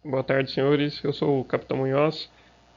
Boa tarde, senhores. Eu sou o Capitão Munhoz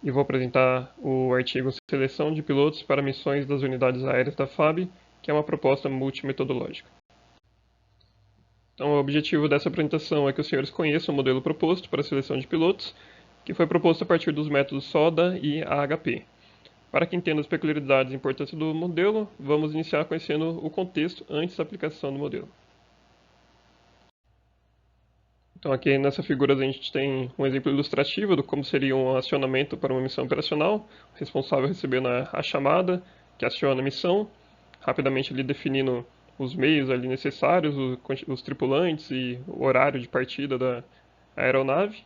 e vou apresentar o artigo Seleção de Pilotos para Missões das Unidades Aéreas da FAB, que é uma proposta multimetodológica. Então, o objetivo dessa apresentação é que os senhores conheçam o modelo proposto para a seleção de pilotos, que foi proposto a partir dos métodos SODA e AHP. Para que entenda as peculiaridades e importância do modelo, vamos iniciar conhecendo o contexto antes da aplicação do modelo. Então aqui nessa figura a gente tem um exemplo ilustrativo de como seria um acionamento para uma missão operacional, o responsável recebendo a chamada que aciona a missão, rapidamente ali definindo os meios ali necessários, os tripulantes e o horário de partida da aeronave.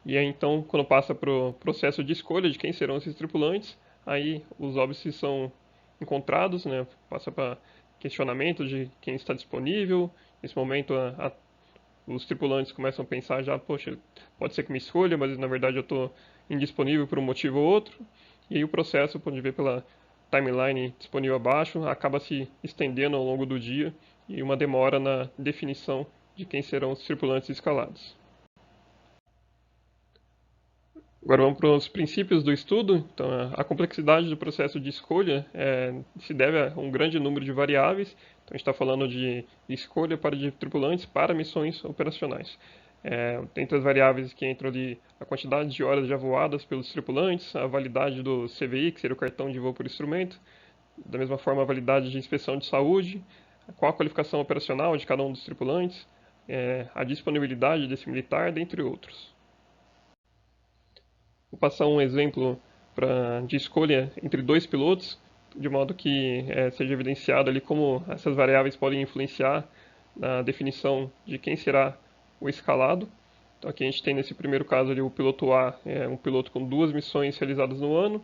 E aí então quando passa para o processo de escolha de quem serão esses tripulantes, aí os óbices são encontrados, né? Passa para questionamento de quem está disponível. Nesse momento os tripulantes começam a pensar já, poxa, pode ser que me escolha, mas na verdade eu estou indisponível por um motivo ou outro. E aí o processo, pode ver pela timeline disponível abaixo, acaba se estendendo ao longo do dia e uma demora na definição de quem serão os tripulantes escalados. Agora vamos para os princípios do estudo. Então, a complexidade do processo de escolha se deve a um grande número de variáveis. Então, a gente está falando de escolha de tripulantes para missões operacionais. Entre as variáveis que entram ali a quantidade de horas já voadas pelos tripulantes, a validade do CVI, que seria o cartão de voo por instrumento, da mesma forma a validade de inspeção de saúde, qual a qualificação operacional de cada um dos tripulantes, a disponibilidade desse militar, dentre outros. Vou passar um exemplo de escolha entre dois pilotos, de modo que seja evidenciado ali como essas variáveis podem influenciar na definição de quem será o escalado. Então aqui a gente tem nesse primeiro caso ali o piloto A, um piloto com 2 missões realizadas no ano,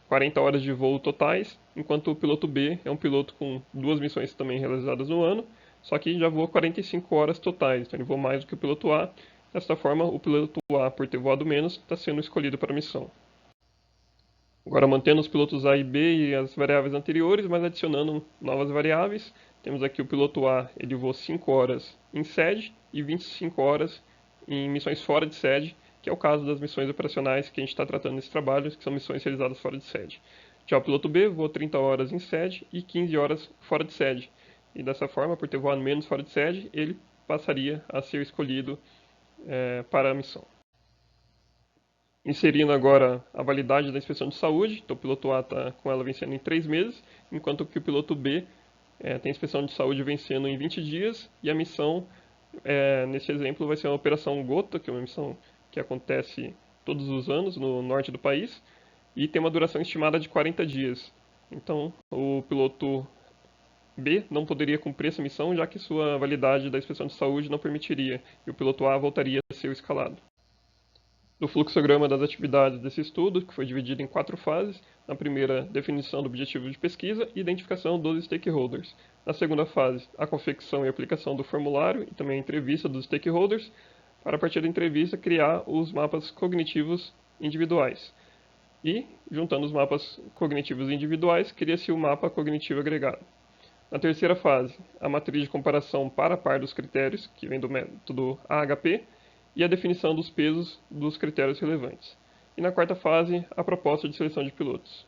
40 horas de voo totais, enquanto o piloto B é um piloto com 2 missões também realizadas no ano, só que já voa 45 horas totais, então ele voa mais do que o piloto A. Desta forma, o piloto A, por ter voado menos, está sendo escolhido para a missão. Agora, mantendo os pilotos A e B e as variáveis anteriores, mas adicionando novas variáveis, temos aqui o piloto A, ele voou 5 horas em sede e 25 horas em missões fora de sede, que é o caso das missões operacionais que a gente está tratando nesse trabalho, que são missões realizadas fora de sede. Já o piloto B voou 30 horas em sede e 15 horas fora de sede. E dessa forma, por ter voado menos fora de sede, ele passaria a ser escolhido para a missão. Inserindo agora a validade da inspeção de saúde, então o piloto A está com ela vencendo em 3 meses, enquanto que o piloto B tem a inspeção de saúde vencendo em 20 dias, e a missão, nesse exemplo, vai ser uma operação Gota, que é uma missão que acontece todos os anos no norte do país, e tem uma duração estimada de 40 dias. Então, o piloto B não poderia cumprir essa missão, já que sua validade da inspeção de saúde não permitiria, e o piloto A voltaria a ser o escalado. Do fluxograma das atividades desse estudo, que foi dividido em 4 fases. Na primeira, definição do objetivo de pesquisa e identificação dos stakeholders. Na segunda fase, a confecção e aplicação do formulário e também a entrevista dos stakeholders, para a partir da entrevista criar os mapas cognitivos individuais. E, juntando os mapas cognitivos individuais, cria-se o mapa cognitivo agregado. Na terceira fase, a matriz de comparação par a par dos critérios, que vem do método AHP, e a definição dos pesos dos critérios relevantes. E na quarta fase, a proposta de seleção de pilotos.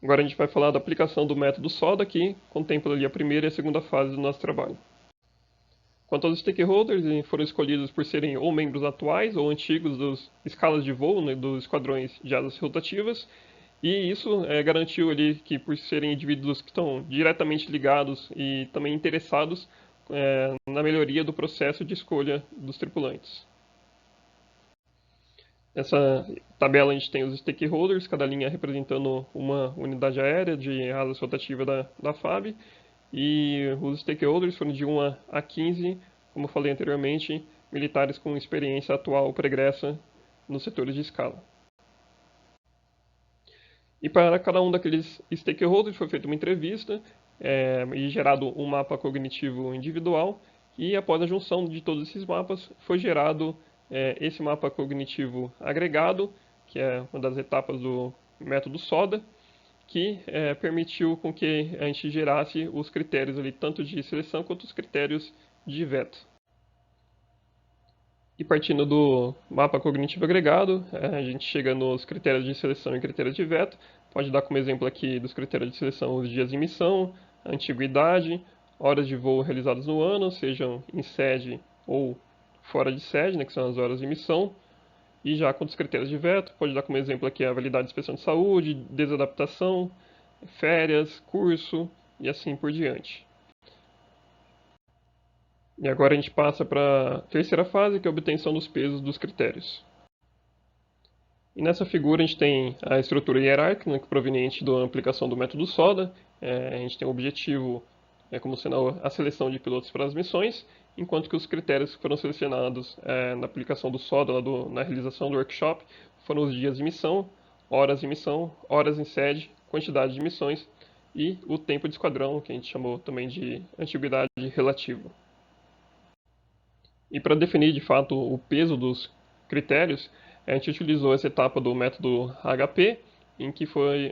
Agora a gente vai falar da aplicação do método SODA, que contempla ali a primeira e a segunda fase do nosso trabalho. Quanto aos stakeholders, eles foram escolhidos por serem ou membros atuais ou antigos das escalas de voo, né, dos esquadrões de asas rotativas, e isso garantiu ali que, por serem indivíduos que estão diretamente ligados e também interessados na melhoria do processo de escolha dos tripulantes. Nessa tabela a gente tem os stakeholders, cada linha representando uma unidade aérea de asas rotativa da FAB, e os stakeholders foram de 1 a 15, como eu falei anteriormente, militares com experiência atual pregressa nos setores de escala. E para cada um daqueles stakeholders foi feita uma entrevista e gerado um mapa cognitivo individual. E após a junção de todos esses mapas, foi gerado esse mapa cognitivo agregado, que é uma das etapas do método SODA, que permitiu com que a gente gerasse os critérios ali, tanto de seleção quanto os critérios de veto. E partindo do mapa cognitivo agregado, a gente chega nos critérios de seleção e critérios de veto. Pode dar como exemplo aqui dos critérios de seleção os dias de missão, a antiguidade, horas de voo realizadas no ano, sejam em sede ou fora de sede, né, que são as horas de missão. E já com os critérios de veto, pode dar como exemplo aqui a validade de inspeção de saúde, desadaptação, férias, curso e assim por diante. E agora a gente passa para a terceira fase, que é a obtenção dos pesos dos critérios. E nessa figura a gente tem a estrutura hierárquica, né, proveniente da aplicação do método SODA. A gente tem o objetivo como sendo a seleção de pilotos para as missões, enquanto que os critérios que foram selecionados na aplicação do SODA, na realização do workshop, foram os dias de missão, horas em sede, quantidade de missões e o tempo de esquadrão, que a gente chamou também de antiguidade relativa. E para definir de fato o peso dos critérios, a gente utilizou essa etapa do método HP, em que foi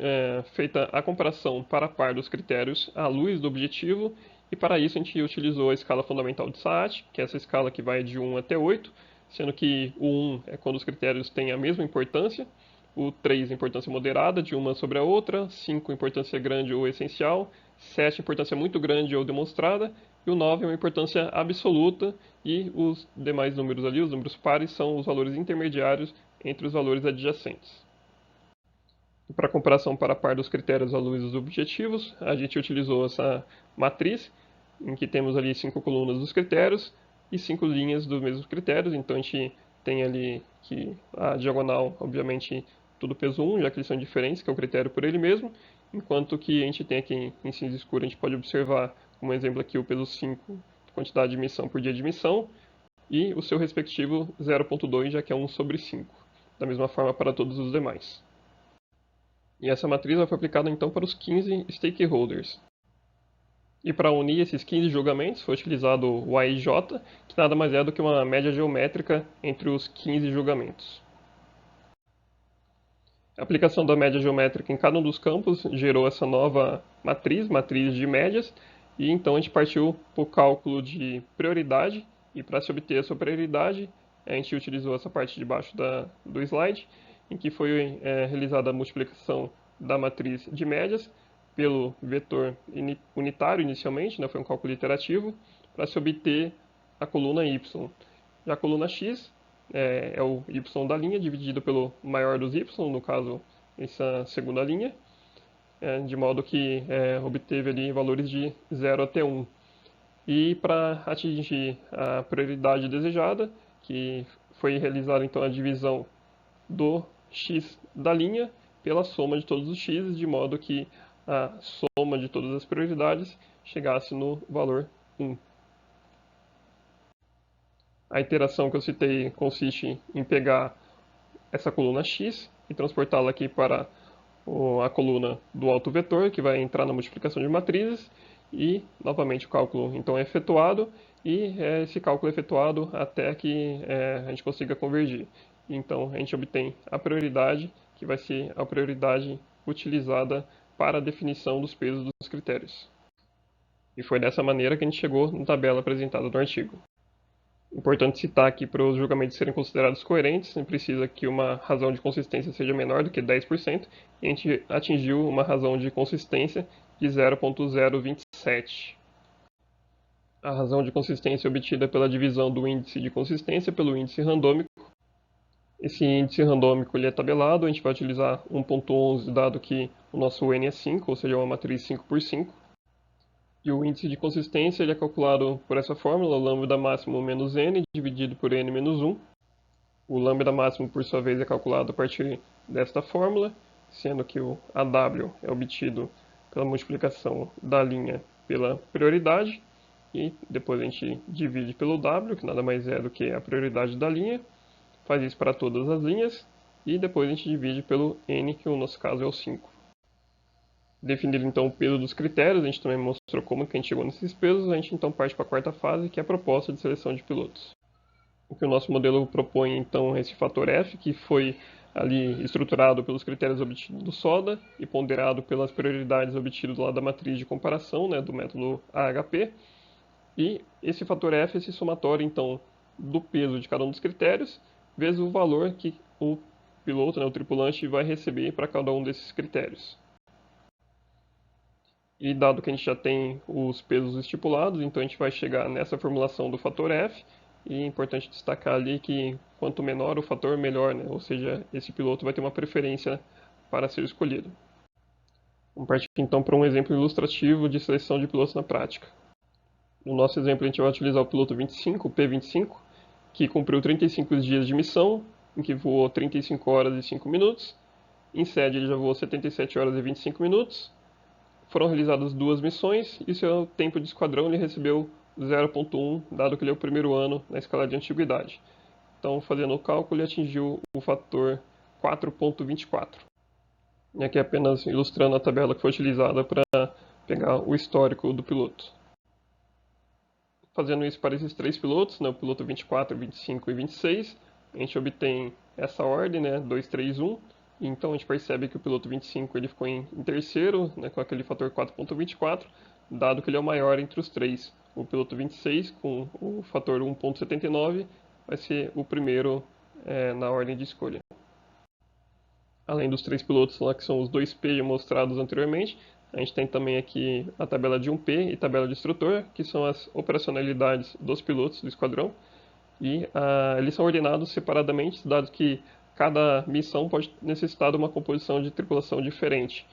feita a comparação par a par dos critérios à luz do objetivo, e para isso a gente utilizou a escala fundamental de SAAT, que é essa escala que vai de 1 até 8, sendo que o 1 é quando os critérios têm a mesma importância, o 3 importância moderada de uma sobre a outra, 5 importância grande ou essencial, 7 importância muito grande ou demonstrada, e o 9 é uma importância absoluta, e os demais números ali, os números pares, são os valores intermediários entre os valores adjacentes. Para comparação par a par dos critérios à luz dos objetivos, a gente utilizou essa matriz, em que temos ali 5 colunas dos critérios e 5 linhas dos mesmos critérios. Então a gente tem ali que a diagonal, obviamente, tudo peso 1, já que eles são diferentes, que é o critério por ele mesmo, enquanto que a gente tem aqui em cinza escuro, a gente pode observar, como exemplo aqui, o peso 5, quantidade de missão por dia de missão, e o seu respectivo 0.2, já que é 1 sobre 5. Da mesma forma para todos os demais. E essa matriz foi aplicada então para os 15 stakeholders. E para unir esses 15 julgamentos foi utilizado o AIJ, que nada mais é do que uma média geométrica entre os 15 julgamentos. A aplicação da média geométrica em cada um dos campos gerou essa nova matriz de médias, e então a gente partiu para o cálculo de prioridade, e para se obter a sua prioridade, a gente utilizou essa parte de baixo do slide, em que foi realizada a multiplicação da matriz de médias pelo vetor unitário inicialmente, né, foi um cálculo iterativo, para se obter a coluna y. Já a coluna x é o y da linha dividido pelo maior dos y, no caso essa segunda linha, de modo que obteve ali valores de 0 até 1. E para atingir a prioridade desejada, que foi realizada então a divisão do x da linha pela soma de todos os x, de modo que a soma de todas as prioridades chegasse no valor 1. A iteração que eu citei consiste em pegar essa coluna x e transportá-la aqui para a coluna do autovetor, que vai entrar na multiplicação de matrizes, e novamente o cálculo então é efetuado, e esse cálculo é efetuado até que a gente consiga convergir. Então a gente obtém a prioridade, que vai ser a prioridade utilizada para a definição dos pesos dos critérios. E foi dessa maneira que a gente chegou na tabela apresentada no artigo. Importante citar que para os julgamentos serem considerados coerentes, precisa que uma razão de consistência seja menor do que 10%, e a gente atingiu uma razão de consistência de 0.027. A razão de consistência é obtida pela divisão do índice de consistência pelo índice randômico. Esse índice randômico ele é tabelado, a gente vai utilizar 1.11, dado que o nosso N é 5, ou seja, uma matriz 5 por 5. E o índice de consistência ele é calculado por essa fórmula, lambda máximo menos n dividido por n menos 1. O lambda máximo, por sua vez, é calculado a partir desta fórmula, sendo que o AW é obtido pela multiplicação da linha pela prioridade, e depois a gente divide pelo W, que nada mais é do que a prioridade da linha, faz isso para todas as linhas, e depois a gente divide pelo n, que no nosso caso é o 5. Definido então o peso dos critérios, a gente também mostrou como que a gente chegou nesses pesos, a gente então parte para a quarta fase, que é a proposta de seleção de pilotos. O que o nosso modelo propõe então é esse fator F, que foi ali estruturado pelos critérios obtidos do SODA e ponderado pelas prioridades obtidas lá da matriz de comparação, né, do método AHP. E esse fator F, esse somatório então do peso de cada um dos critérios, vezes o valor que o piloto, né, o tripulante, vai receber para cada um desses critérios. E dado que a gente já tem os pesos estipulados, então a gente vai chegar nessa formulação do fator F, e é importante destacar ali que quanto menor o fator, melhor, né? Ou seja, esse piloto vai ter uma preferência para ser escolhido. Vamos partir então para um exemplo ilustrativo de seleção de pilotos na prática. No nosso exemplo, a gente vai utilizar o piloto 25, o P25, que cumpriu 35 dias de missão, em que voou 35 horas e 5 minutos. Em sede, ele já voou 77 horas e 25 minutos. Foram realizadas 2 missões e seu tempo de esquadrão ele recebeu 0.1, dado que ele é o primeiro ano na escala de antiguidade. Então, fazendo o cálculo, ele atingiu o fator 4.24. E aqui apenas ilustrando a tabela que foi utilizada para pegar o histórico do piloto. Fazendo isso para esses 3 pilotos, né, o piloto 24, 25 e 26, a gente obtém essa ordem, né, 2, 3, 1. Então a gente percebe que o piloto 25 ele ficou em terceiro, né, com aquele fator 4.24, dado que ele é o maior entre os 3. O piloto 26, com o fator 1.79, vai ser o primeiro na ordem de escolha. Além dos 3 pilotos lá que são os 2P mostrados anteriormente, a gente tem também aqui a tabela de 1P e tabela de instrutor, que são as operacionalidades dos pilotos do esquadrão. E eles são ordenados separadamente, dado que cada missão pode necessitar de uma composição de tripulação diferente.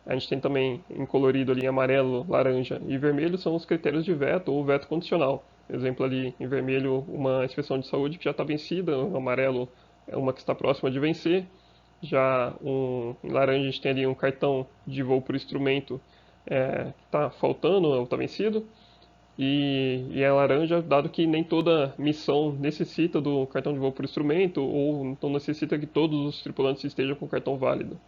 A gente tem também em colorido ali em amarelo, laranja e vermelho são os critérios de veto ou veto condicional. Exemplo ali em vermelho, uma inspeção de saúde que já está vencida, o amarelo é uma que está próxima de vencer. Já em laranja a gente tem ali um cartão de voo por instrumento que está faltando ou está vencido. E é laranja, dado que nem toda missão necessita do cartão de voo por instrumento ou não necessita que todos os tripulantes estejam com o cartão válido.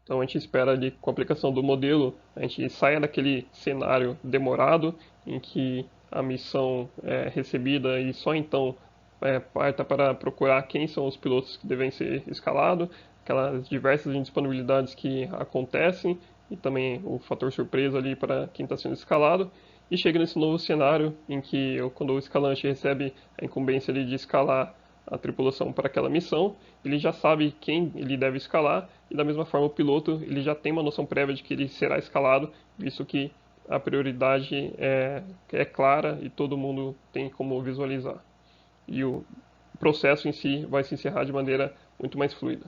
Então a gente espera ali com a aplicação do modelo, a gente saia daquele cenário demorado em que a missão é recebida e só então parta para procurar quem são os pilotos que devem ser escalados, aquelas diversas indisponibilidades que acontecem e também o fator surpresa ali para quem está sendo escalado. E chega nesse novo cenário em que quando o escalante recebe a incumbência ali de escalar a tripulação para aquela missão, ele já sabe quem ele deve escalar e da mesma forma o piloto ele já tem uma noção prévia de que ele será escalado, visto que a prioridade é clara e todo mundo tem como visualizar. E o processo em si vai se encerrar de maneira muito mais fluida.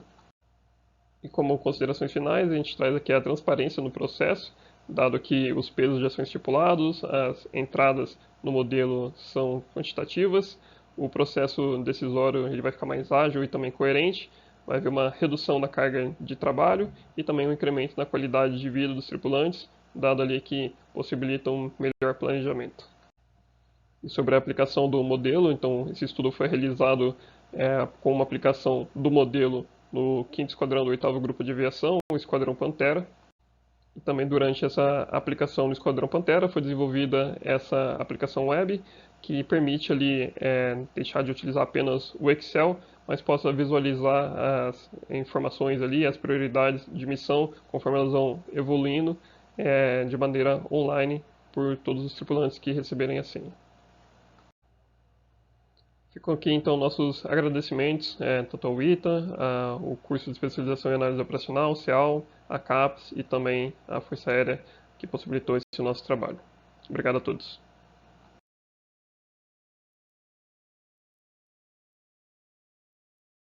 E como considerações finais, a gente traz aqui a transparência no processo, dado que os pesos já são estipulados, as entradas no modelo são quantitativas, o processo decisório ele vai ficar mais ágil e também coerente, vai haver uma redução da carga de trabalho e também um incremento na qualidade de vida dos tripulantes, dado ali que possibilita um melhor planejamento. E sobre a aplicação do modelo, então esse estudo foi realizado com uma aplicação do modelo no 5º Esquadrão do 8º Grupo de Aviação, o Esquadrão Pantera. E também durante essa aplicação no Esquadrão Pantera foi desenvolvida essa aplicação web que permite ali deixar de utilizar apenas o Excel, mas possa visualizar as informações ali, as prioridades de missão, conforme elas vão evoluindo de maneira online por todos os tripulantes que receberem a senha. Ficam aqui então nossos agradecimentos tanto ao ITA, o curso de especialização em análise operacional, o CEAL, a CAPES e também a Força Aérea que possibilitou esse nosso trabalho. Obrigado a todos.